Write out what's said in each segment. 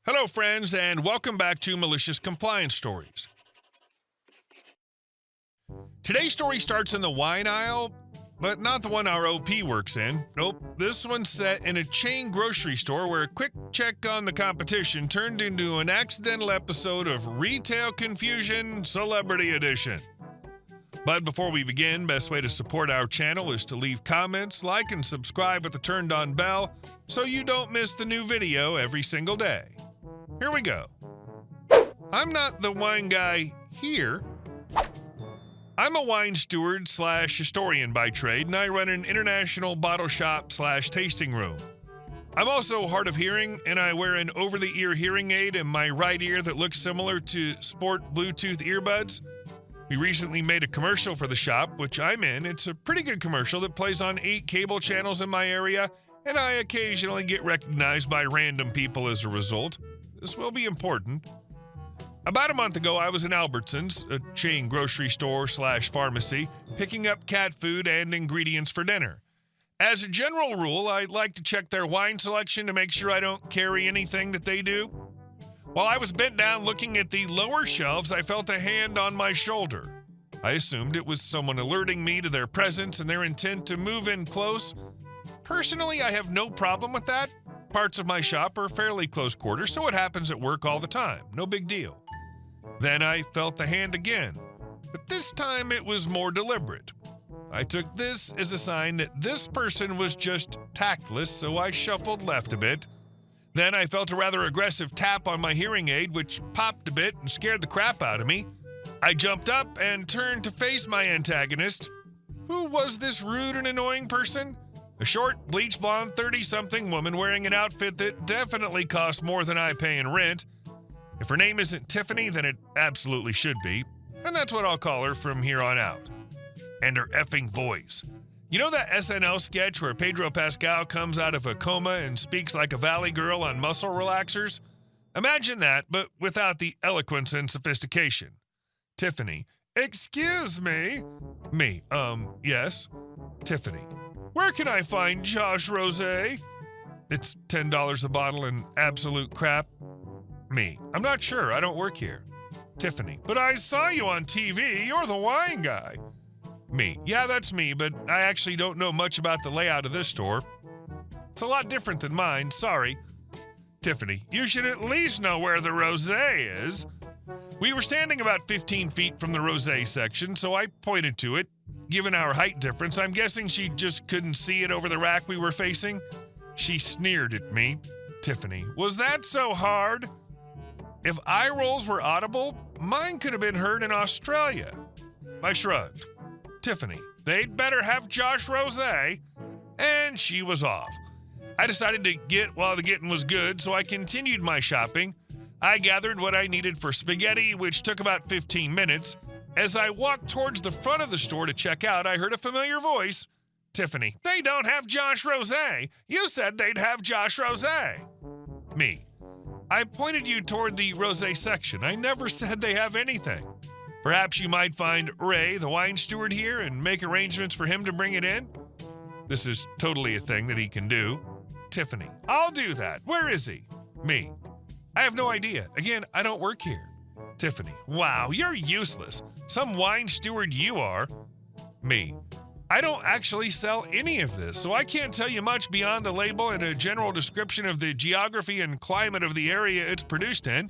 Hello, friends, and welcome back to Malicious Compliance Stories. Today's story starts in the wine aisle, but not the one our OP works in. Nope, this one's set in a chain grocery store where a quick check on the competition turned into an accidental episode of Retail Confusion Celebrity Edition. But before we begin, best way to support our channel is to leave comments, like, and subscribe with the turned-on bell so you don't miss the new video every single day. Here we go. I'm not the wine guy here. I'm a wine steward / historian by trade, and I run an international bottle shop / tasting room. I'm also hard of hearing, and I wear an over-the-ear hearing aid in my right ear that looks similar to sport Bluetooth earbuds. We recently made a commercial for the shop, which I'm in. It's a pretty good commercial that plays on 8 cable channels in my area, and I occasionally get recognized by random people as a result. This will be important. About a month ago, I was in Albertsons, a chain grocery store / pharmacy, picking up cat food and ingredients for dinner. As a general rule, I like to check their wine selection to make sure I don't carry anything that they do. While I was bent down looking at the lower shelves, I felt a hand on my shoulder. I assumed it was someone alerting me to their presence and their intent to move in close. Personally, I have no problem with that. Parts of my shop are fairly close quarters, so it happens at work all the time. No big deal. Then I felt the hand again, but this time it was more deliberate. I took this as a sign that this person was just tactless, so I shuffled left a bit. Then I felt a rather aggressive tap on my hearing aid, which popped a bit and scared the crap out of me. I jumped up and turned to face my antagonist. Who was this rude and annoying person? A short, bleach blonde 30-something woman wearing an outfit that definitely costs more than I pay in rent. If her name isn't Tiffany, then it absolutely should be, and that's what I'll call her from here on out. And her effing voice. You know that SNL sketch where Pedro Pascal comes out of a coma and speaks like a valley girl on muscle relaxers? Imagine that, but without the eloquence and sophistication. Tiffany. Excuse me? Me. Yes. Tiffany. Where can I find Josh Rosé? It's $10 a bottle and absolute crap. Me. I'm not sure. I don't work here. Tiffany. But I saw you on TV. You're the wine guy. Me. Yeah, that's me, but I actually don't know much about the layout of this store. It's a lot different than mine. Sorry. Tiffany. You should at least know where the rosé is. We were standing about 15 feet from the rosé section, so I pointed to it. Given our height difference, I'm guessing she just couldn't see it over the rack we were facing. She sneered at me. Tiffany. Was that so hard? If eye rolls were audible, mine could have been heard in Australia. I shrugged. Tiffany. They'd better have Josh Rosé. And she was off. I decided to get while the getting was good, so I continued my shopping. I gathered what I needed for spaghetti, which took about 15 minutes. As I walked towards the front of the store to check out, I heard a familiar voice. Tiffany. They don't have Josh Rosé. You said they'd have Josh Rosé. Me. I pointed you toward the rosé section. I never said they have anything. Perhaps you might find Ray, the wine steward, here and make arrangements for him to bring it in? This is totally a thing that he can do. Tiffany. I'll do that. Where is he? Me. I have no idea. Again, I don't work here. Tiffany. Wow, you're useless. Some wine steward you are. Me. I don't actually sell any of this, so I can't tell you much beyond the label and a general description of the geography and climate of the area it's produced in.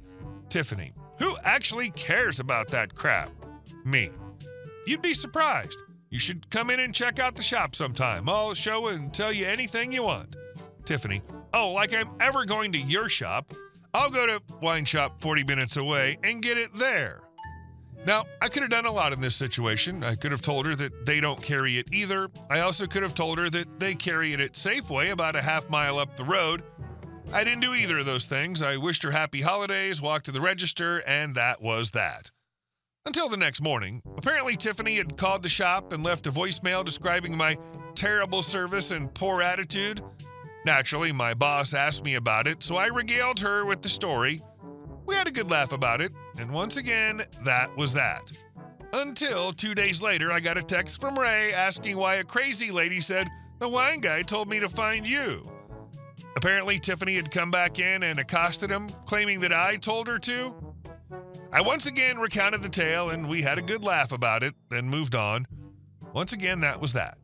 Tiffany. Who actually cares about that crap? Me. You'd be surprised. You should come in and check out the shop sometime. I'll show and tell you anything you want. Tiffany. Oh, like I'm ever going to your shop. I'll go to wine shop 40 minutes away and get it there. Now, I could have done a lot in this situation. I could have told her that they don't carry it either. I also could have told her that they carry it at Safeway about a half mile up the road. I didn't do either of those things. I wished her happy holidays, walked to the register, and that was that. Until the next morning. Apparently, Tiffany had called the shop and left a voicemail describing my terrible service and poor attitude. Naturally, my boss asked me about it, so I regaled her with the story. We had a good laugh about it, and once again, that was that. Until 2 days later, I got a text from Ray asking why a crazy lady said, "The wine guy told me to find you." Apparently, Tiffany had come back in and accosted him, claiming that I told her to. I once again recounted the tale, and we had a good laugh about it, then moved on. Once again, that was that.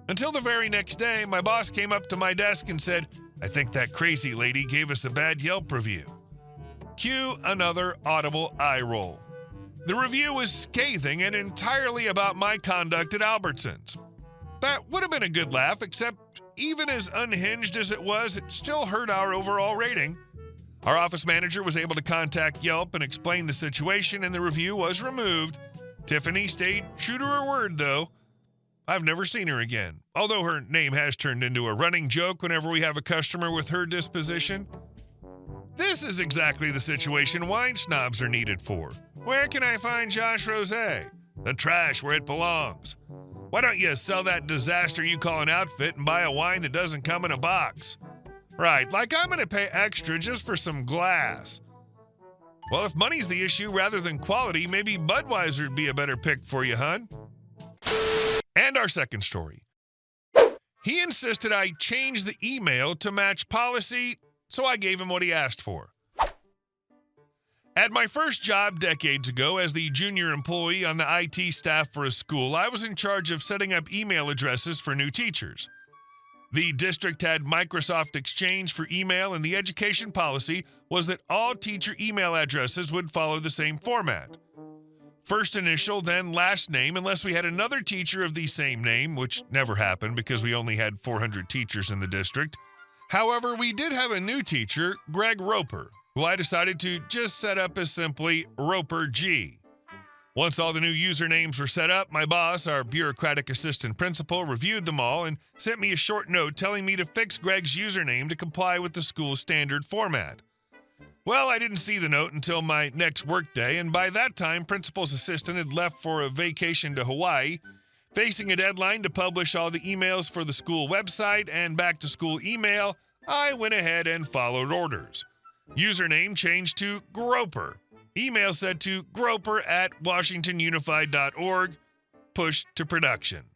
Until the very next day, my boss came up to my desk and said, "I think that crazy lady gave us a bad Yelp review." Cue another audible eye roll. The review was scathing and entirely about my conduct at Albertsons. That would have been a good laugh, except even as unhinged as it was, it still hurt our overall rating. Our office manager was able to contact Yelp and explain the situation, and the review was removed. Tiffany stayed true to her word, though. I've never seen her again, although her name has turned into a running joke whenever we have a customer with her disposition. This is exactly the situation wine snobs are needed for. Where can I find Josh Rosé? The trash where it belongs. Why don't you sell that disaster you call an outfit and buy a wine that doesn't come in a box? Right, like I'm going to pay extra just for some glass. Well, if money's the issue rather than quality, maybe Budweiser would be a better pick for you, hun. And our second story. He insisted I change the email to match policy, so I gave him what he asked for. At my first job decades ago as the junior employee on the IT staff for a school, I was in charge of setting up email addresses for new teachers. The district had Microsoft Exchange for email, and the education policy was that all teacher email addresses would follow the same format. First initial, then last name, unless we had another teacher of the same name, which never happened because we only had 400 teachers in the district. However, we did have a new teacher, Greg Roper, who I decided to just set up as simply Roper G. Once all the new usernames were set up, my boss, our bureaucratic assistant principal, reviewed them all and sent me a short note telling me to fix Greg's username to comply with the school's standard format. Well, I didn't see the note until my next workday, and by that time, principal's assistant had left for a vacation to Hawaii. Facing a deadline to publish all the emails for the school website and back-to-school email, I went ahead and followed orders. Username changed to Groper. Email set to groper@washingtonunified.org. Pushed to production.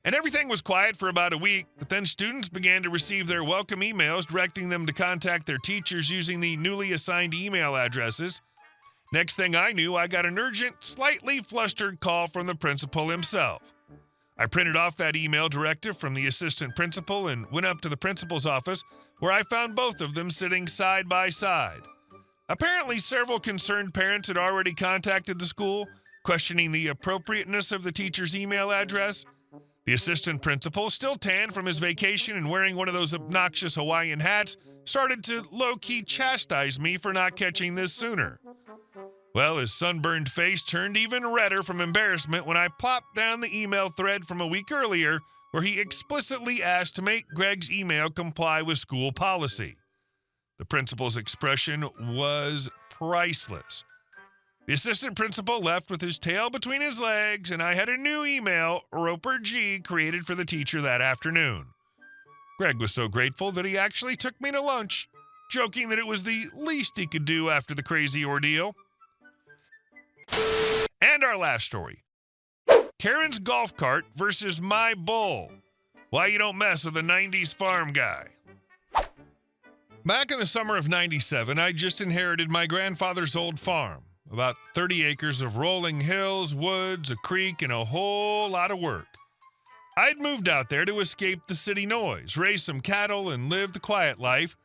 And everything was quiet for about a week, but then students began to receive their welcome emails directing them to contact their teachers using the newly assigned email addresses. Next thing I knew, I got an urgent, slightly flustered call from the principal himself. I printed off that email directive from the assistant principal and went up to the principal's office, where I found both of them sitting side by side. Apparently, several concerned parents had already contacted the school, questioning the appropriateness of the teacher's email address. The assistant principal, still tan from his vacation and wearing one of those obnoxious Hawaiian hats, started to low-key chastise me for not catching this sooner. Well, his sunburned face turned even redder from embarrassment when I plopped down the email thread from a week earlier where he explicitly asked to make Greg's email comply with school policy. The principal's expression was priceless. The assistant principal left with his tail between his legs, and I had a new email, Roper G, created for the teacher that afternoon. Greg was so grateful that he actually took me to lunch, joking that it was the least he could do after the crazy ordeal. And our last story. Karen's golf cart versus my bull. Why you don't mess with a 90s farm guy. Back in the summer of '97, I just inherited my grandfather's old farm. About 30 acres of rolling hills, woods, a creek, and a whole lot of work. I'd moved out there to escape the city noise, raise some cattle, and live the quiet life.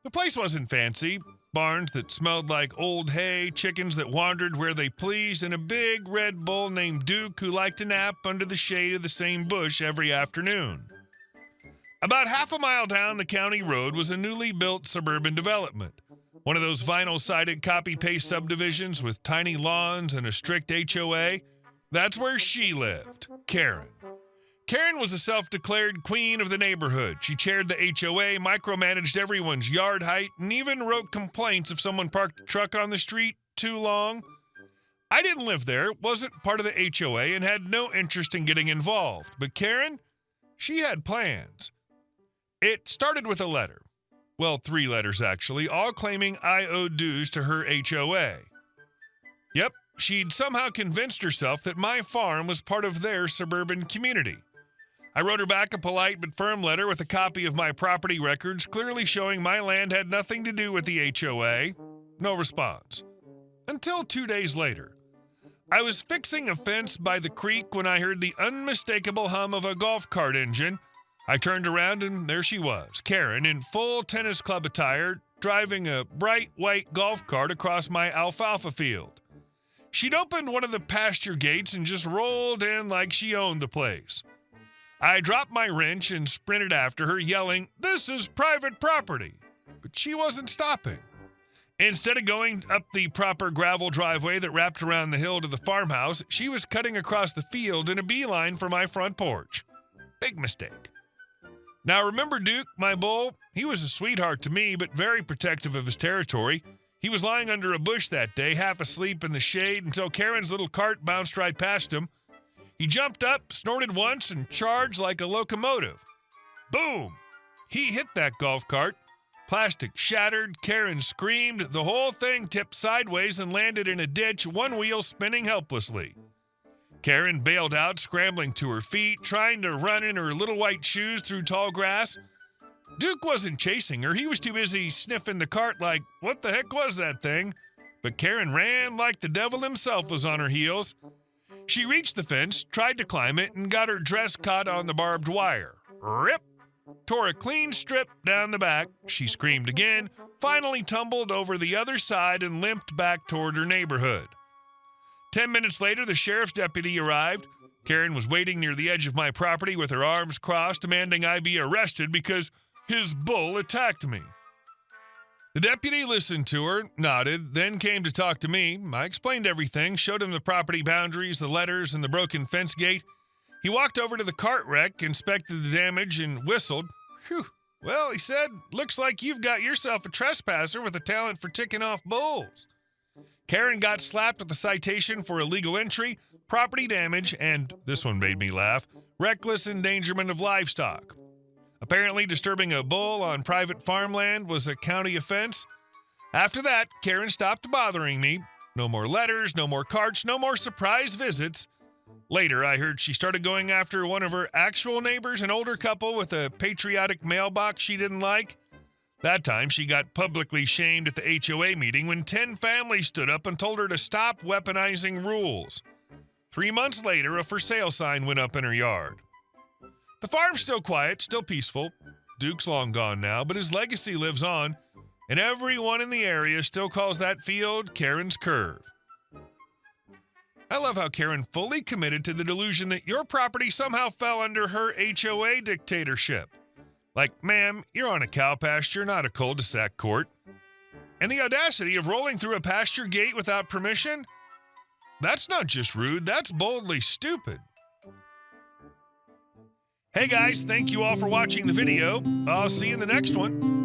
The place wasn't fancy. Barns that smelled like old hay, chickens that wandered where they pleased, and a big red bull named Duke who liked to nap under the shade of the same bush every afternoon. About half a mile down the county road was a newly built suburban development. One of those vinyl-sided copy-paste subdivisions with tiny lawns and a strict HOA. That's where she lived, Karen. Karen was a self-declared queen of the neighborhood. She chaired the HOA, micromanaged everyone's yard height, and even wrote complaints if someone parked a truck on the street too long. I didn't live there, wasn't part of the HOA, and had no interest in getting involved. But Karen, she had plans. It started with a letter. Well, 3 letters actually, all claiming I owed dues to her HOA. Yep, she'd somehow convinced herself that my farm was part of their suburban community. I wrote her back a polite but firm letter with a copy of my property records clearly showing my land had nothing to do with the HOA. No response. Until 2 days later. I was fixing a fence by the creek when I heard the unmistakable hum of a golf cart engine. I turned around and there she was, Karen, in full tennis club attire, driving a bright white golf cart across my alfalfa field. She'd opened one of the pasture gates and just rolled in like she owned the place. I dropped my wrench and sprinted after her, yelling, "This is private property!" But she wasn't stopping. Instead of going up the proper gravel driveway that wrapped around the hill to the farmhouse, she was cutting across the field in a beeline for my front porch. Big mistake. Now remember Duke, my bull? He was a sweetheart to me, but very protective of his territory. He was lying under a bush that day, half asleep in the shade, until Karen's little cart bounced right past him. He jumped up, snorted once, and charged like a locomotive. Boom! He hit that golf cart. Plastic shattered, Karen screamed, the whole thing tipped sideways and landed in a ditch, one wheel spinning helplessly. Karen bailed out, scrambling to her feet, trying to run in her little white shoes through tall grass. Duke wasn't chasing her. He was too busy sniffing the cart like, what the heck was that thing? But Karen ran like the devil himself was on her heels. She reached the fence, tried to climb it, and got her dress caught on the barbed wire. Rip! Tore a clean strip down the back. She screamed again, finally tumbled over the other side and limped back toward her neighborhood. 10 minutes later, the sheriff's deputy arrived. Karen was waiting near the edge of my property with her arms crossed, demanding I be arrested because his bull attacked me. The deputy listened to her, nodded, then came to talk to me. I explained everything, showed him the property boundaries, the letters, and the broken fence gate. He walked over to the cart wreck, inspected the damage, and whistled. Phew. Well, he said, looks like you've got yourself a trespasser with a talent for ticking off bulls. Karen got slapped with a citation for illegal entry, property damage, and, this one made me laugh, reckless endangerment of livestock. Apparently, disturbing a bull on private farmland was a county offense. After that, Karen stopped bothering me. No more letters, no more carts, no more surprise visits. Later, I heard she started going after one of her actual neighbors, an older couple with a patriotic mailbox she didn't like. That time, she got publicly shamed at the HOA meeting when 10 families stood up and told her to stop weaponizing rules. 3 months later, a for sale sign went up in her yard. The farm's still quiet, still peaceful. Duke's long gone now, but his legacy lives on, and everyone in the area still calls that field Karen's Curve. I love how Karen fully committed to the delusion that your property somehow fell under her HOA dictatorship. Like, ma'am, you're on a cow pasture, not a cul-de-sac court. And the audacity of rolling through a pasture gate without permission? That's not just rude, that's boldly stupid. Hey guys, thank you all for watching the video. I'll see you in the next one.